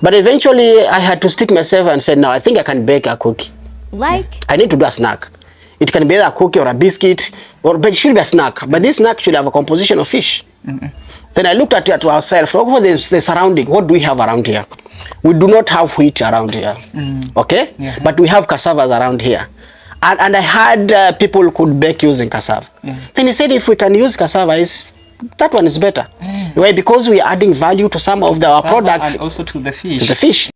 But eventually I had to stick myself and said, no, I think I can bake a cookie. Like? I need to do a snack. It can be either a cookie or a biscuit, but it should be a snack. But this snack should have a composition of fish. Then I looked at it to ourselves, look for the surrounding. What do we have around here? We do not have wheat around here, okay? Yeah. But we have cassavas around here. And I had people could bake using cassava. Then he said, if we can use cassava, that one is better. Why? Because we are adding value to some of our products. And also to the fish. To the fish.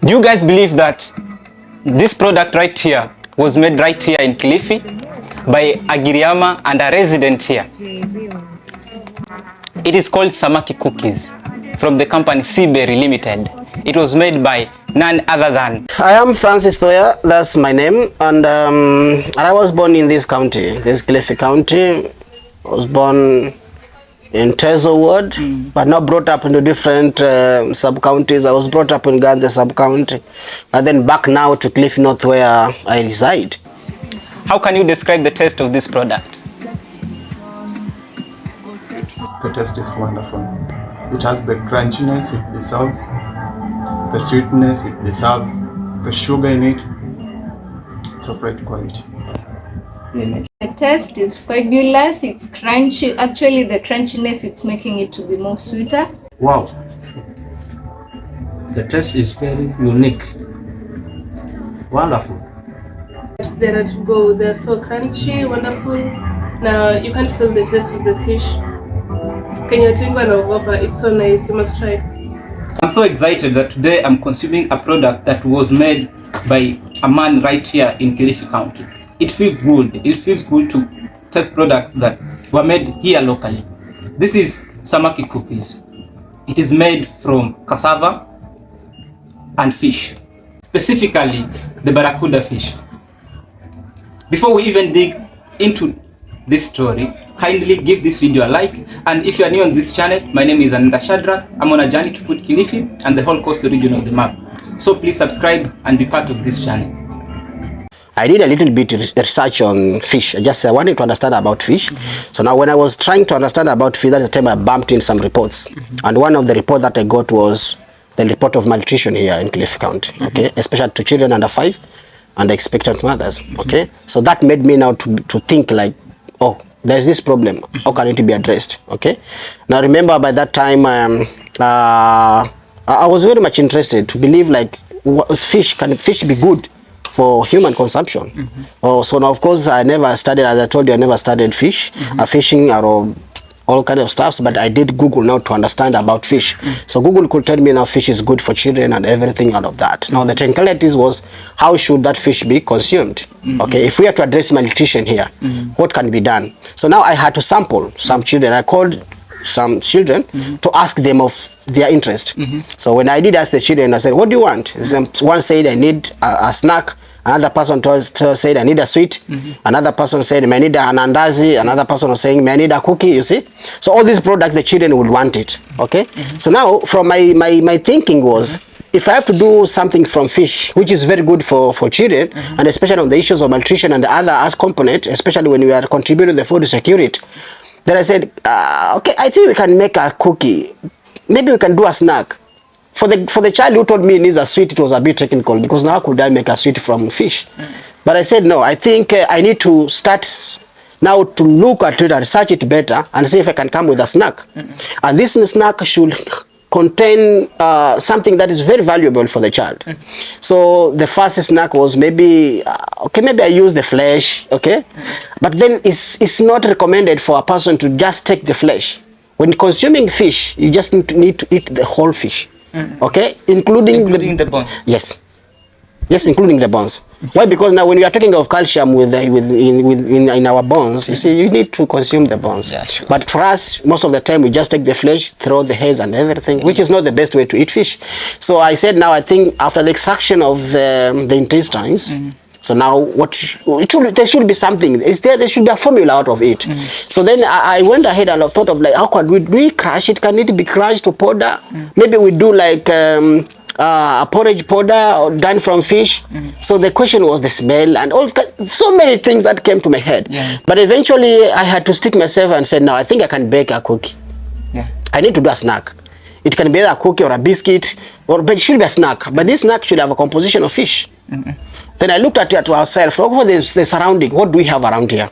Do you guys believe that this product right here was made right here in Kilifi by a Giriama and a resident here? It is called Samaki Cookies from the company Seaberry Limited. It was made by none other than... I am Francis Thoya, that's my name, and I was born in this county, this Kilifi county. I was born in Tezo ward, but not brought up into different sub-counties. I was brought up in Ganze sub-county, and then back now to Kilifi North where I reside. How can you describe the taste of this product? The taste is wonderful. It has the crunchiness it deserves, the sweetness it deserves, the sugar in it. It's of great quality. The taste is fabulous. It's crunchy. Actually, the crunchiness, it's making it to be more sweeter. Wow. The taste is very unique. Wonderful. They're ready to go. They're so crunchy, wonderful. Now you can feel the taste of the fish. It's so nice. You must try it. I'm so excited that today I'm consuming a product that was made by a man right here in Kilifi County. It feels good. It feels good to test products that were made here locally. This is Samaki Cookies. It is made from cassava and fish, specifically the barracuda fish. Before we even dig into this story, kindly give this video a like, and if you are new on this channel, my name is Ananda Shadrack. I'm on a journey to put Kilifi and the whole coastal region on the map. So please subscribe and be part of this channel. I did a little bit of research on fish. I wanted to understand about fish. So now when I was trying to understand about fish, that's the time I bumped in some reports. And one of the reports that I got was the report of malnutrition here in Kilifi County, okay, especially to children under 5 and expectant mothers, okay. So that made me now to think like, oh, there's this problem. How can it be addressed, okay? Now remember by that time, I was very much interested to believe like, can fish be good for human consumption? So now of course I never studied, as I told you, I never studied fish, fishing or all kind of stuffs, but I did Google now to understand about fish. So Google could tell me now fish is good for children and everything out of that. Now the technicalities was how should that fish be consumed? Okay, if we have to address malnutrition here, what can be done? So now I had to sample some children. I called some children to ask them of their interest. So when I did ask the children, I said, what do you want? One said, I need a snack. Another person said, I need a sweet. Another person said, I need an andazi. Another person was saying, I need a cookie, you see. So all these products, the children would want it, okay? So now, from my thinking was, if I have to do something from fish, which is very good for children, and especially on the issues of malnutrition and the other as component, especially when we are contributing to the food security, then I said, okay, I think we can make a cookie. Maybe we can do a snack. For the child who told me he needs a sweet, it was a bit technical, because now how could I make a sweet from fish? But I said, no, I think I need to start now to look at it and research it better and see if I can come with a snack. And this snack should contain something that is very valuable for the child. So the first snack was maybe, okay, maybe I use the flesh, okay? But then it's not recommended for a person to just take the flesh. When consuming fish, you just need to eat the whole fish. Okay, including the bones. Yes, including the bones. Why? Because now when we are talking of calcium in our bones, you see, you need to consume the bones. Yeah, sure. But for us, most of the time we just take the flesh, throw the heads and everything, which is not the best way to eat fish. So I said, now I think after the extraction of the intestines, So now there should be something. There should be a formula out of it. So then I went ahead and I thought of like, how could we crush it? Can it be crushed to powder? Maybe we do like a porridge powder done from fish. So the question was the smell and all, so many things that came to my head. But eventually I had to stick myself and said, no, I think I can bake a cookie. I need to do a snack. It can be either a cookie or a biscuit, but it should be a snack. But this snack should have a composition of fish. Then I looked at it to ourselves, look for the surrounding. What do we have around here?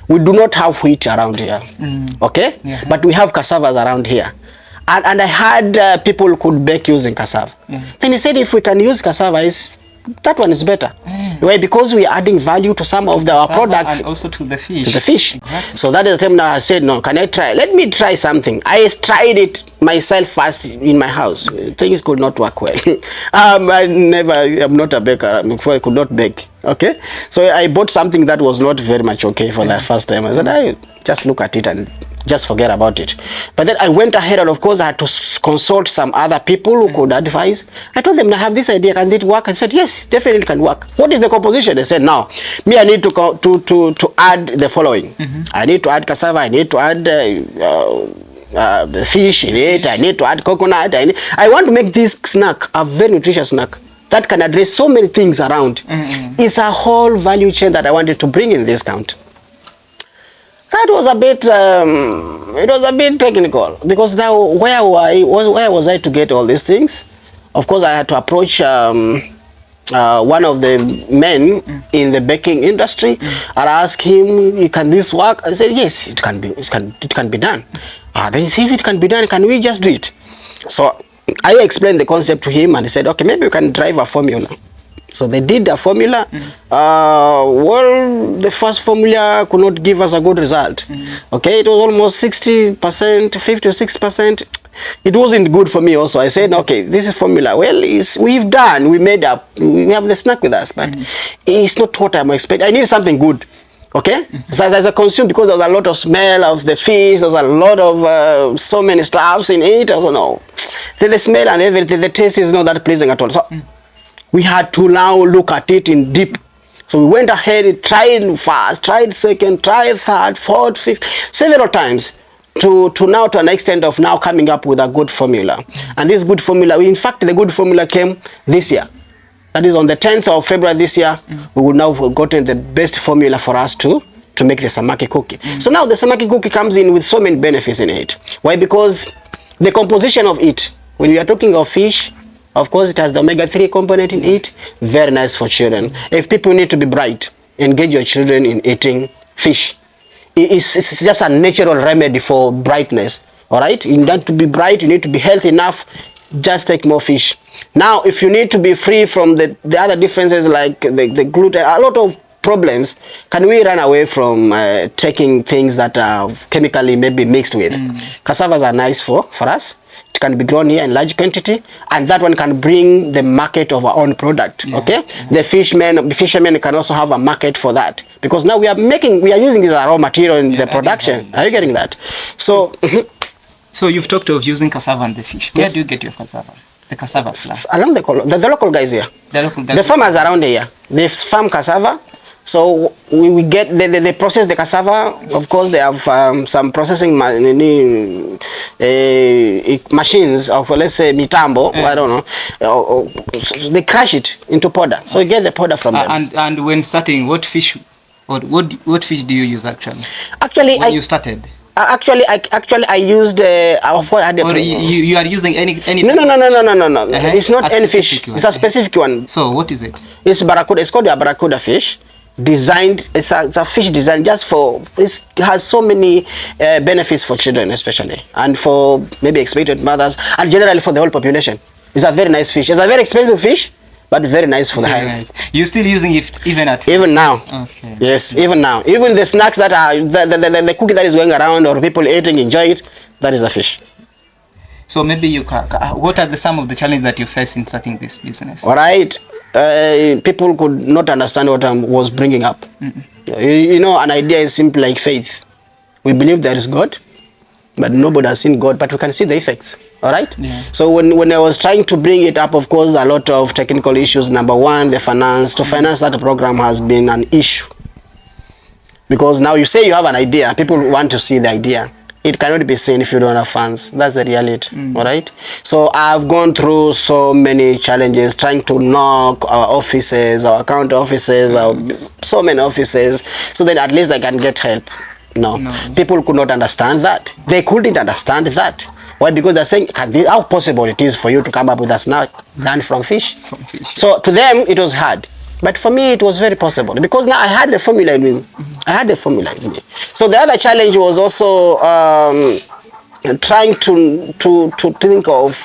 We do not have wheat around here, okay? But we have cassavas around here. And I had people could bake using cassava. Then he said, if we can use cassava, that one is better. Why? Because we are adding value to some of our products. And also to the fish. Exactly. So that is the time now I said, no, can I try? Let me try something. I tried it myself first in my house. Things could not work well. I'm not a baker. Before I could not bake. Okay. So I bought something that was not very much okay for that first time. I said, I just look at it and just forget about it. But then I went ahead and of course I had to consult some other people who could advise. I told them, I have this idea, can it work? I said, yes, definitely can work. What is the composition? They said, now, me, I need to add the following. I need to add cassava, I need to add the fish in it, I need to add coconut. I want to make this snack a very nutritious snack that can address so many things around. It's a whole value chain that I wanted to bring in this count. That was a bit, it was a bit technical, because now where was I to get all these things? Of course, I had to approach one of the men in the baking industry and ask him, can this work? I said, yes, it can be done. Then he said, if it can be done, can we just do it? So I explained the concept to him and he said, okay, maybe we can drive a formula. So they did a formula. Well, the first formula could not give us a good result. Okay, it was almost 60%, 50 or 60%. It wasn't good for me also. I said, okay, this is formula. Well, we have the snack with us, but it's not what I'm expecting. I need something good. Okay, so as I consumed, because there was a lot of smell of the fish, there was a lot of so many stuffs in it. I don't know. The smell and everything, the taste is not that pleasing at all. So we had to now look at it in deep. So we went ahead, tried first, tried second, tried third, fourth, fifth, several times to an extent of now coming up with a good formula. And this good formula, in fact, the good formula came this year. That is on the 10th of February this year, we would now have gotten the best formula for us to make the samaki cookie. So now the samaki cookie comes in with so many benefits in it. Why? Because the composition of it, when we are talking of fish, of course, it has the omega-3 component in it. Very nice for children. If people need to be bright, engage your children in eating fish. It's just a natural remedy for brightness. All right? You need to be bright. You need to be healthy enough. Just take more fish. Now, if you need to be free from the other differences like the gluten, a lot of problems, can we run away from taking things that are chemically maybe mixed with? Cassavas are nice for us. It can be grown here in large quantity, and that one can bring the market of our own product. Okay, the fishermen can also have a market for that, because now we are using this as a raw material in the production. Are you getting that? So so you've talked of using cassava and the fish. Where do you get your cassava? The cassava plant? Along the local guys here. The farmers around here, they farm cassava. So we get they process the cassava. Of course, they have some processing machines of, let's say, mitambo. I don't know. They crush it into powder. So you get the powder from them. And when starting, what fish do you use actually? Actually, when you started. Actually, I used. Or you are using any? No. It's not any fish. It's a specific one. So what is it? It's barracuda. It's called a barracuda fish. Designed, it's a fish designed just for. It has so many benefits for children, especially, and for maybe expectant mothers, and generally for the whole population. It's a very nice fish. It's a very expensive fish, but very nice for the health. Nice. You're still using it even now? Okay. Yes, even now. Even the snacks that are the cookie that is going around or people eating, enjoy it. That is a fish. So maybe you can. What are some of the challenges that you face in starting this business? All right. People could not understand what I was bringing up. You know, an idea is simply like faith. We believe there is God, but nobody has seen God, but we can see the effects. All right. Yeah. So when I was trying to bring it up, of course, a lot of technical issues. Number one, the finance. To finance that program has been an issue, because now you say you have an idea, people want to see the idea. It cannot be seen if you don't have funds. That's the reality. All right. So I've gone through so many challenges trying to knock our offices, our county offices, so many offices, so that at least I can get help. No. People could not understand that. They couldn't understand that. Why? Because they're saying, how possible it is for you to come up with a snack done from fish? So to them it was hard. But for me, it was very possible, because now I had the formula in me. I had the formula in me. So the other challenge was also trying to think of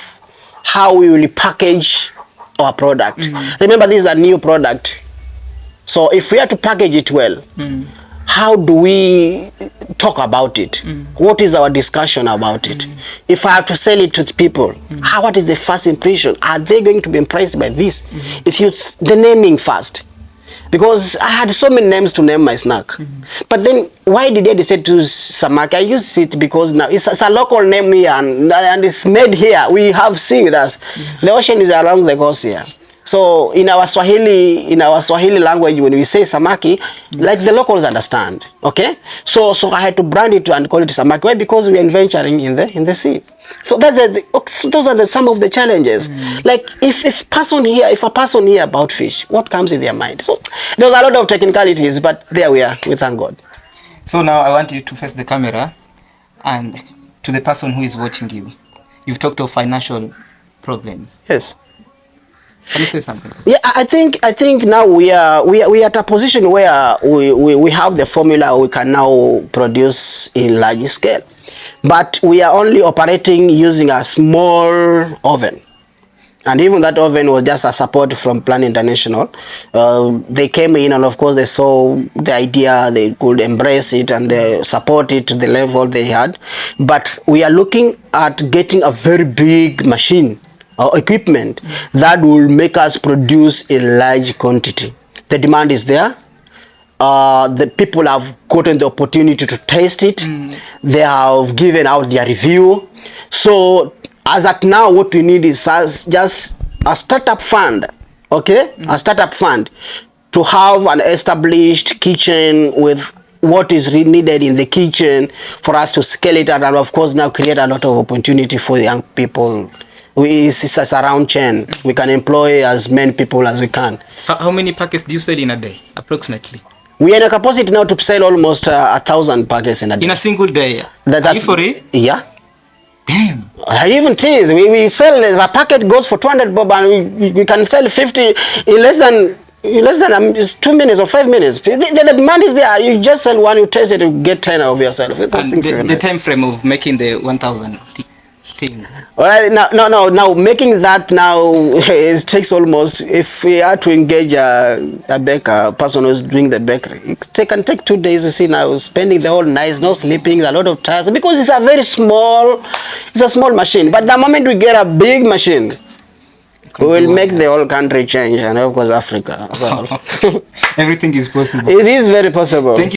how we will package our product. Remember, this is a new product. So if we have to package it well, how do we talk about it? What is our discussion about it? If I have to sell it to people, what is the first impression? Are they going to be impressed by this? If you, the naming first, because I had so many names to name my snack. But then why did I decide to use samaki? I used it because now it's a local name here, and it's made here. We have sea with us. The ocean is along the coast here. So in our Swahili language, when we say samaki, like the locals understand. Okay, so I had to brand it and call it samaki. Why? Because we are venturing in the sea. So those are some of the challenges. Like if a person hear about fish, what comes in their mind? So there's a lot of technicalities, but there we are. We thank God. So now I want you to face the camera and to the person who is watching you. You've talked of financial problems. Yes. Can you say something? Yeah, I think now we are at a position where we have the formula. We can now produce in large scale, but we are only operating using a small oven, and even that oven was just a support from Plan International. They came in, and of course they saw the idea, they could embrace it and they support it to the level they had. But we are looking at getting a very big machine or equipment that will make us produce in large quantity. The demand is there. The people have gotten the opportunity to taste it. They have given out their review. So as at now, what we need is just a startup fund, okay? A startup fund to have an established kitchen with what is needed in the kitchen for us to scale it, and of course now create a lot of opportunity for the young people. It's a round chain. We can employ as many people as we can. How many packets do you sell in a day, approximately? We are in a capacity now to sell almost 1,000 packets in a day. In a single day? That's Are you for it? Yeah. Damn. Even teas. We sell, a packet goes for 200 bob, and we can sell 50 in less than 2 minutes or 5 minutes. The demand is there. You just sell one, you taste it, you get 10 of yourself. And the time frame of making the 1,000 thing. All right, now making that now, it takes almost, if we are to engage a baker, a person who's doing the bakery, it can take 2 days. You see, now spending the whole night, no sleeping, a lot of tasks, because it's a small machine. But the moment we get a big machine, we will make the whole country change, and of course Africa. So Everything is possible. It is very possible. Thank you.